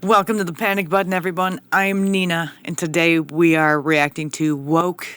Welcome to the Panic Button, everyone. I'm Nina, and today we are reacting to woke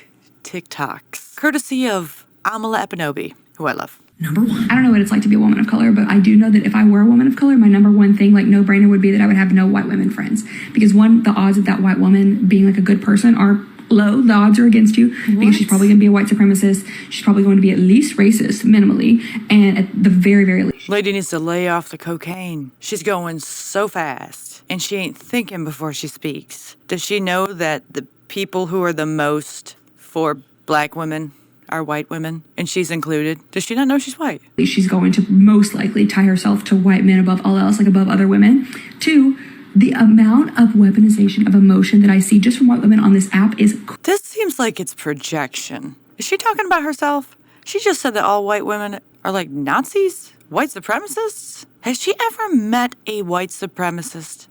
TikToks, courtesy of Amala Epinobi, who I love. Number one. I don't know what it's like to be a woman of color, but I do know that if I were a woman of color, my number one thing, like no-brainer, would be that I would have no white women friends. Because one, the odds of that white woman being like a good person are low. The odds are against you because she's probably going to be a white supremacist. She's probably going to be at least racist, minimally, and at the very, very least. Lady needs to lay off the cocaine. She's going so fast, and she ain't thinking before she speaks. Does she know that the people who are the most for black women are white women, and she's included? Does she not know she's white? She's going to most likely tie herself to white men above all else, like above other women. Two, the amount of weaponization of emotion that I see just from white women on this app is... This seems like it's projection. Is she talking about herself? She just said that all white women are like Nazis? White supremacists? Has she ever met a white supremacist?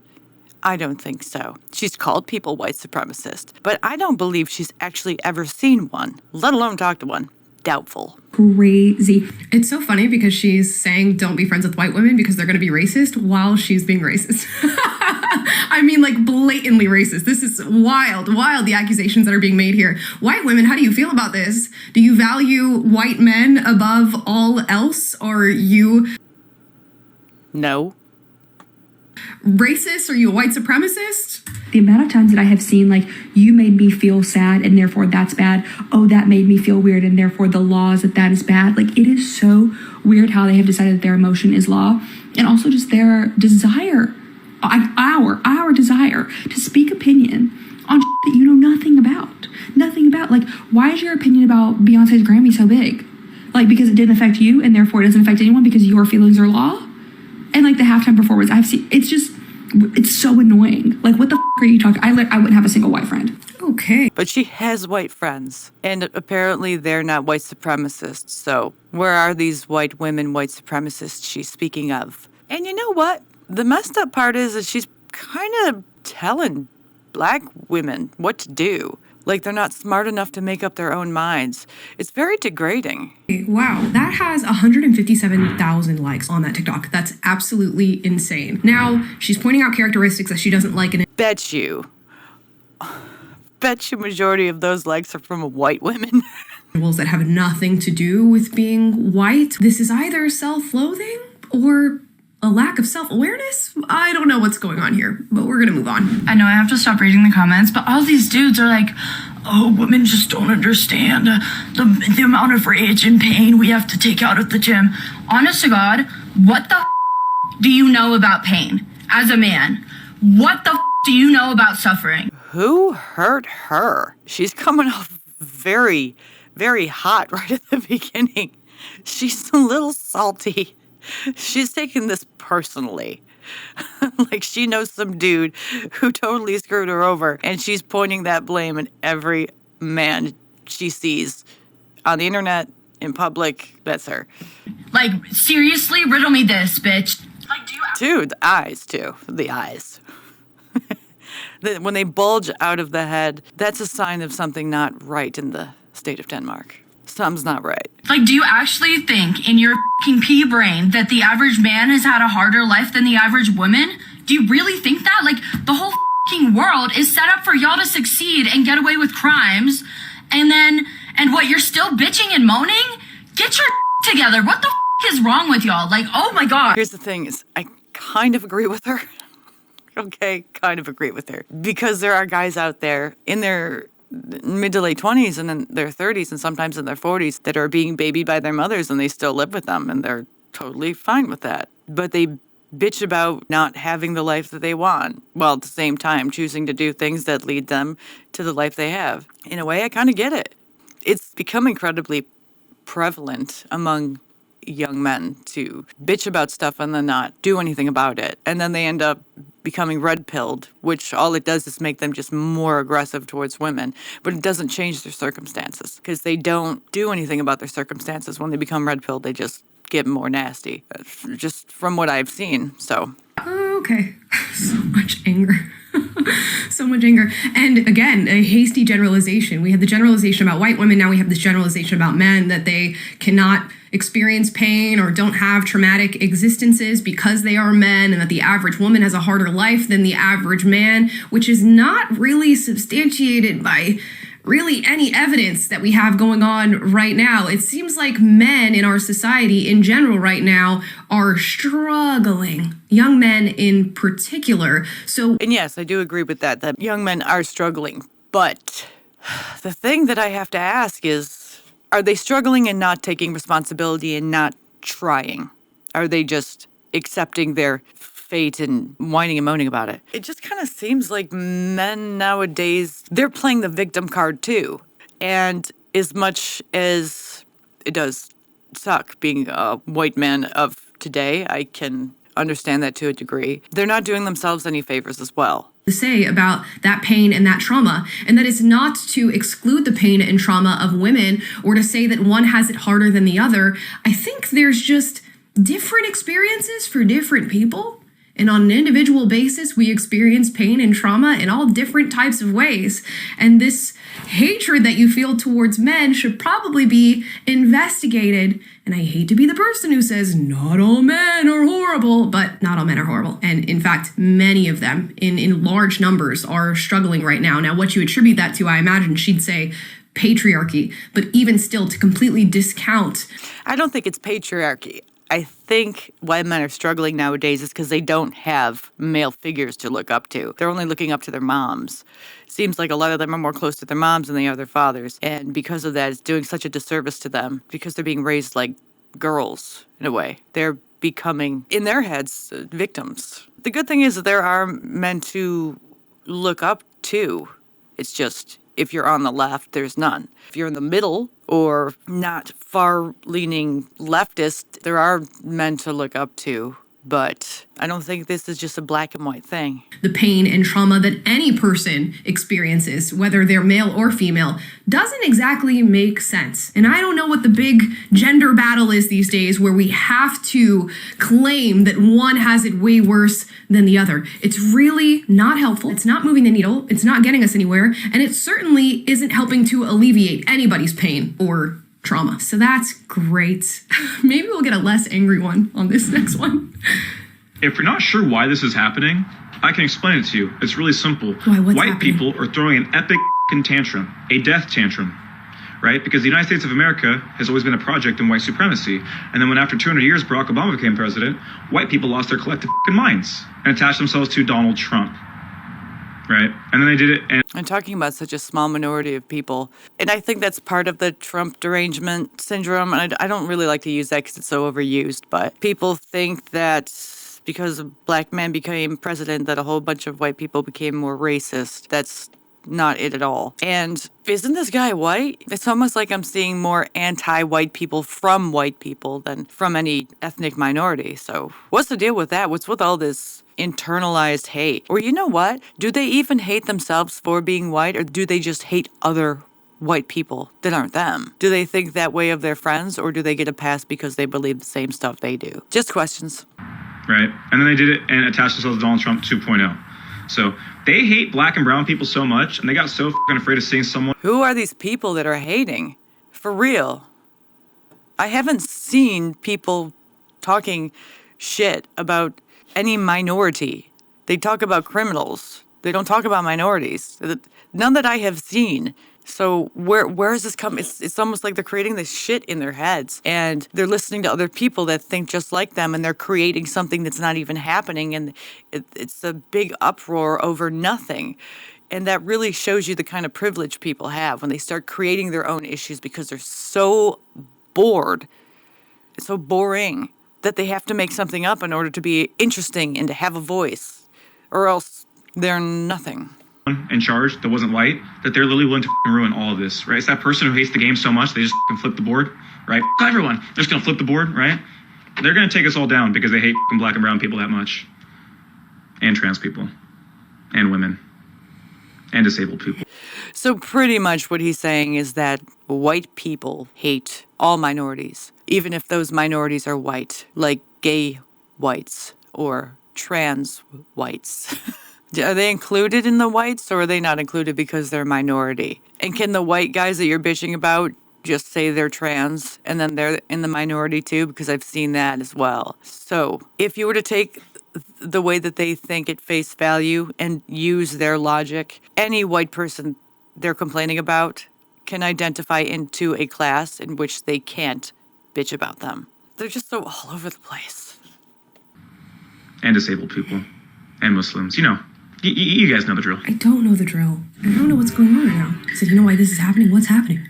I don't think so. She's called people white supremacists, but I don't believe she's actually ever seen one, let alone talked to one. Doubtful. Crazy. It's so funny because she's saying don't be friends with white women because they're going to be racist while she's being racist. I mean, like blatantly racist. This is wild, the accusations that are being made here. White women, how do you feel about this? Do you value white men above all else? Or are you... No. Racist? Are you a white supremacist? The amount of times that I have seen, like, you made me feel sad and therefore that's bad. Oh, that made me feel weird and therefore the law is that is bad. Like, it is so weird how they have decided that their emotion is law. And also just their desire, our desire to speak opinion on that you know nothing about. Nothing about. Like, why is your opinion about Beyonce's Grammy so big? Like, because it didn't affect you and therefore it doesn't affect anyone because your feelings are law? And like the halftime performance I've seen, it's so annoying. Like, what the are you talking? I wouldn't have a single white friend. Okay. But she has white friends, and apparently they're not white supremacists. So where are these white women, white supremacists she's speaking of? And you know what? The messed up part is that she's kind of telling black women what to do. Like they're not smart enough to make up their own minds. It's very degrading. Wow, that has 157,000 likes on that TikTok. That's absolutely insane. Now, she's pointing out characteristics that she doesn't like in it. Bet you majority of those likes are from white women. That have nothing to do with being white. This is either self-loathing or a lack of self-awareness? I don't know what's going on here, but we're gonna move on. I know I have to stop reading the comments, but all these dudes are like, oh, women just don't understand the amount of rage and pain we have to take out at the gym. Honest to God, what the do you know about pain as a man? What the do you know about suffering? Who hurt her? She's coming off very, very hot right at the beginning. She's a little salty. She's taking this personally. Like she knows some dude who totally screwed her over, and she's pointing that blame at every man she sees on the internet, in public. That's her. Like, seriously, riddle me this, bitch. Like, Dude, the eyes, too. The eyes. When they bulge out of the head, that's a sign of something not right in the state of Denmark. Something's not right. Like, do you actually think in your fucking pea brain that the average man has had a harder life than the average woman? Do you really think that? Like, the whole fucking world is set up for y'all to succeed and get away with crimes. And what, you're still bitching and moaning? Get your together. What the is wrong with y'all? Like, oh my God. Here's the thing is, I kind of agree with her. Okay, kind of agree with her. Because there are guys out there in their mid to late 20s and in their 30s and sometimes in their 40s that are being babied by their mothers and they still live with them and they're totally fine with that. But they bitch about not having the life that they want while at the same time choosing to do things that lead them to the life they have. In a way, I kind of get it. It's become incredibly prevalent among young men to bitch about stuff and then not do anything about it. And then they end up becoming red-pilled, which all it does is make them just more aggressive towards women. But it doesn't change their circumstances because they don't do anything about their circumstances. When they become red-pilled, they just get more nasty, just from what I've seen. So Okay, so much anger. So much anger. And again, a hasty generalization. We had the generalization about white women. Now we have this generalization about men, that they cannot experience pain or don't have traumatic existences because they are men, and that the average woman has a harder life than the average man, which is not really substantiated by really any evidence that we have going on right now. It seems like men in our society in general right now are struggling, young men in particular. So, And yes, I do agree with that young men are struggling. But the thing that I have to ask is, are they struggling and not taking responsibility and not trying? Are they just accepting their fate and whining and moaning about it? It just kind of seems like men nowadays, they're playing the victim card too. And as much as it does suck being a white man of today, I can understand that to a degree. They're not doing themselves any favors as well. To say about that pain and that trauma, and that it's not to exclude the pain and trauma of women or to say that one has it harder than the other. I think there's just different experiences for different people. And on an individual basis, we experience pain and trauma in all different types of ways. And this hatred that you feel towards men should probably be investigated. And I hate to be the person who says, not all men are horrible, but not all men are horrible. And in fact, many of them in large numbers are struggling right now. Now, what you attribute that to, I imagine she'd say patriarchy, but even still to completely discount. I don't think it's patriarchy. I think why men are struggling nowadays is because they don't have male figures to look up to. They're only looking up to their moms. Seems like a lot of them are more close to their moms than they are their fathers. And because of that, it's doing such a disservice to them because they're being raised like girls in a way. They're becoming, in their heads, victims. The good thing is that there are men to look up to. It's just, if you're on the left, there's none. If you're in the middle or not far-leaning leftist, there are men to look up to. But I don't think this is just a black and white thing. The pain and trauma that any person experiences, whether they're male or female, doesn't exactly make sense. And I don't know what the big gender battle is these days where we have to claim that one has it way worse than the other. It's really not helpful. It's not moving the needle. It's not getting us anywhere. And it certainly isn't helping to alleviate anybody's pain or trauma. So that's great. Maybe we'll get a less angry one on this next one. If you're not sure why this is happening, I can explain it to you. It's really simple. Why, what's White happening? people are throwing an epic tantrum, a death tantrum, right? Because the United States of America has always been a project in white supremacy. And then when after 200 years Barack Obama became president, white people lost their collective minds and attached themselves to Donald Trump. Right. And then they did it. And I'm talking about such a small minority of people. And I think that's part of the Trump derangement syndrome. And I don't really like to use that because it's so overused. But people think that because a black man became president, that a whole bunch of white people became more racist. That's not it at all. And isn't this guy white? It's almost like I'm seeing more anti-white people from white people than from any ethnic minority. So what's the deal with that? What's with all this internalized hate? Or you know what? Do they even hate themselves for being white, or do they just hate other white people that aren't them? Do they think that way of their friends, or do they get a pass because they believe the same stuff they do? Just questions. right. And then they did it and attached themselves to Donald Trump 2.0. So they hate black and brown people so much, and they got so fucking afraid of seeing someone. Who are these people that are hating? For real. I haven't seen people talking shit about any minority. They talk about criminals. They don't talk about minorities. None that I have seen. So where is this coming? It's almost like they're creating this shit in their heads, and they're listening to other people that think just like them, and they're creating something that's not even happening, and it's a big uproar over nothing. And that really shows you the kind of privilege people have when they start creating their own issues because they're so bored. It's so boring that they have to make something up in order to be interesting and to have a voice, or else they're nothing. In charge that wasn't white, that they're literally willing to ruin all of this, right? It's that person who hates the game so much they just flip the board, right? Everyone, they're just gonna flip the board, right? They're gonna take us all down because they hate black and brown people that much, and trans people, and women, and disabled people. So pretty much what he's saying is that white people hate all minorities, even if those minorities are white, like gay whites or trans whites. Are they included in the whites, or are they not included because they're minority? And can the white guys that you're bitching about just say they're trans and then they're in the minority too? Because I've seen that as well. So if you were to take the way that they think at face value and use their logic, any white person they're complaining about can identify into a class in which they can't bitch about them. They're just so all over the place. And disabled people. And Muslims. You know, you guys know the drill. I don't know the drill. I don't know what's going on right now. I said, you know why this is happening? What's happening?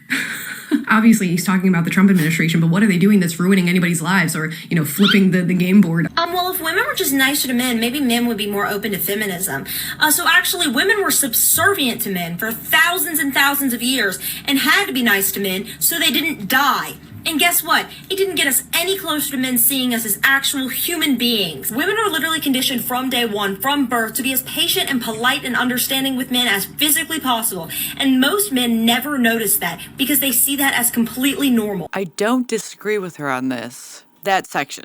Obviously, he's talking about the Trump administration, but what are they doing that's ruining anybody's lives or, flipping the game board? Well, if women were just nicer to men, maybe men would be more open to feminism. So actually, women were subservient to men for thousands and thousands of years and had to be nice to men so they didn't die. And guess what? It didn't get us any closer to men seeing us as actual human beings. Women are literally conditioned from day one, from birth, to be as patient and polite and understanding with men as physically possible. And most men never notice that because they see that as completely normal. I don't disagree with her on that section.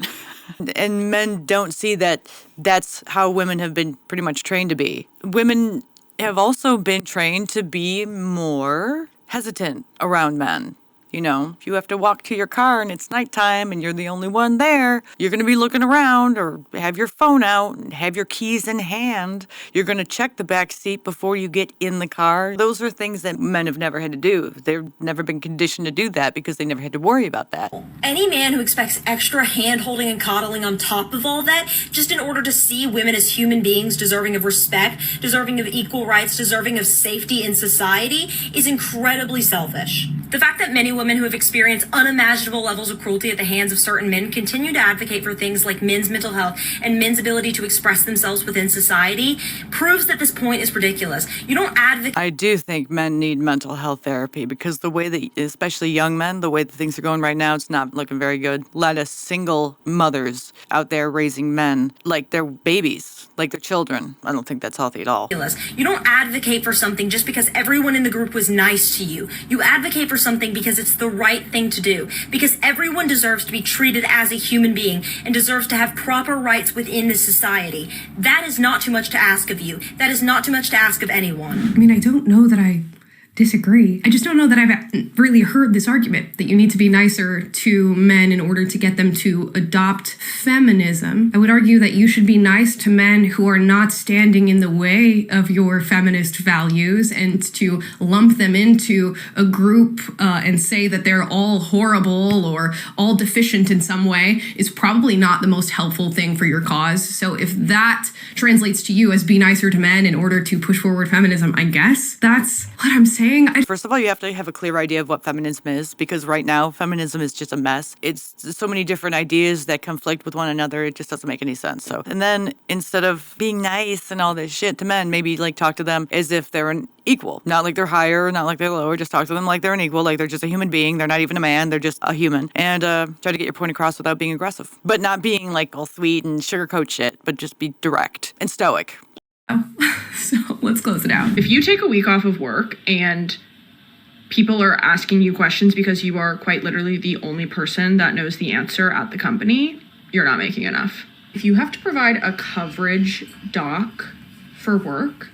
And men don't see that that's how women have been pretty much trained to be. Women have also been trained to be more hesitant around men. If you have to walk to your car and it's nighttime and you're the only one there, you're going to be looking around or have your phone out and have your keys in hand. You're going to check the back seat before you get in the car. Those are things that men have never had to do. They've never been conditioned to do that because they never had to worry about that. Any man who expects extra hand-holding and coddling on top of all that, just in order to see women as human beings deserving of respect, deserving of equal rights, deserving of safety in society, is incredibly selfish. The fact that many women who have experienced unimaginable levels of cruelty at the hands of certain men continue to advocate for things like men's mental health and men's ability to express themselves within society proves that this point is ridiculous. You don't advocate. I do think men need mental health therapy because the way that, especially young men, the way that things are going right now, it's not looking very good. A lot of single mothers out there raising men like they're babies, like they're children. I don't think that's healthy at all. You don't advocate for something just because everyone in the group was nice to you. You advocate for something because it's the right thing to do, because everyone deserves to be treated as a human being and deserves to have proper rights within this society. That is not too much to ask of you. That is not too much to ask of anyone. I don't know that I disagree. I just don't know that I've really heard this argument that you need to be nicer to men in order to get them to adopt feminism. I would argue that you should be nice to men who are not standing in the way of your feminist values, and to lump them into a group and say that they're all horrible or all deficient in some way is probably not the most helpful thing for your cause. So if that translates to you as be nicer to men in order to push forward feminism, I guess that's what I'm saying. First of all, you have to have a clear idea of what feminism is, because right now feminism is just a mess. It's so many different ideas that conflict with one another. It just doesn't make any sense. So, and then instead of being nice and all this shit to men, maybe talk to them as if they're an equal, not like they're higher, not like they're lower. Just talk to them like they're an equal, like they're just a human being. They're not even a man. They're just a human. And try to get your point across without being aggressive, but not being all sweet and sugarcoat shit, but just be direct and stoic. So let's close it out. If you take a week off of work and people are asking you questions because you are quite literally the only person that knows the answer at the company, you're not making enough. If you have to provide a coverage doc for work,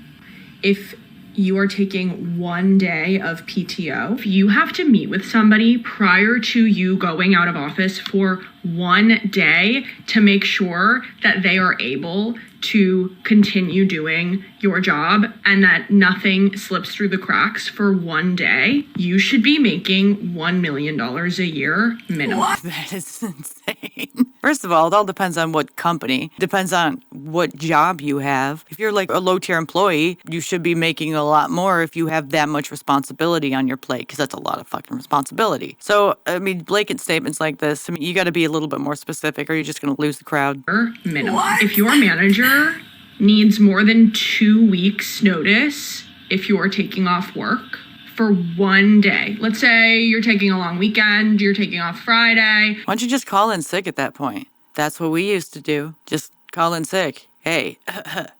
if you are taking 1 day of PTO, if you have to meet with somebody prior to you going out of office for 1 day to make sure that they are able to continue doing your job and that nothing slips through the cracks for 1 day, you should be making $1 million a year minimum. What? That is insane. First of all, it all depends on what company. Depends on what job you have. If you're a low-tier employee, you should be making a lot more if you have that much responsibility on your plate, because that's a lot of fucking responsibility. So, blanket statements like this, you got to be a little bit more specific or you're just going to lose the crowd. Minimum. What? If your manager needs more than 2 weeks notice if you're taking off work for 1 day. Let's say you're taking a long weekend, you're taking off Friday. Why don't you just call in sick at that point? That's what we used to do. Just call in sick. Hey,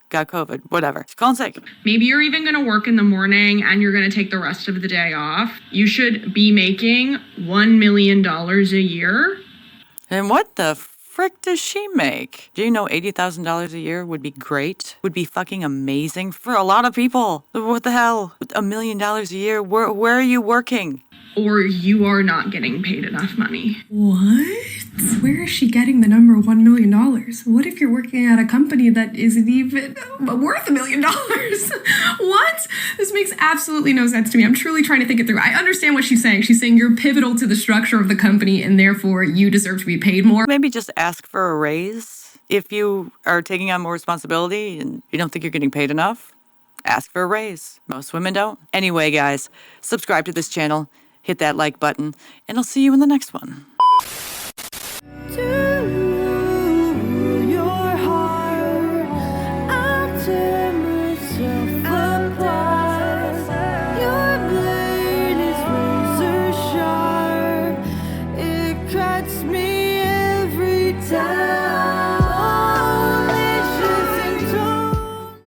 got COVID, whatever. Just call in sick. Maybe you're even going to work in the morning and you're going to take the rest of the day off. You should be making $1 million a year. And what the frick does she make? Do you know $80,000 a year would be great? Would be fucking amazing for a lot of people. What the hell? $1 million a year? Where are you working? Or you are not getting paid enough money. What? Where is she getting the number $1 million? What if you're working at a company that isn't even worth $1 million? What? This makes absolutely no sense to me. I'm truly trying to think it through. I understand what she's saying. She's saying you're pivotal to the structure of the company and therefore you deserve to be paid more. Maybe just ask for a raise. If you are taking on more responsibility and you don't think you're getting paid enough, ask for a raise. Most women don't. Anyway, guys, subscribe to this channel, hit that like button, and I'll see you in the next one.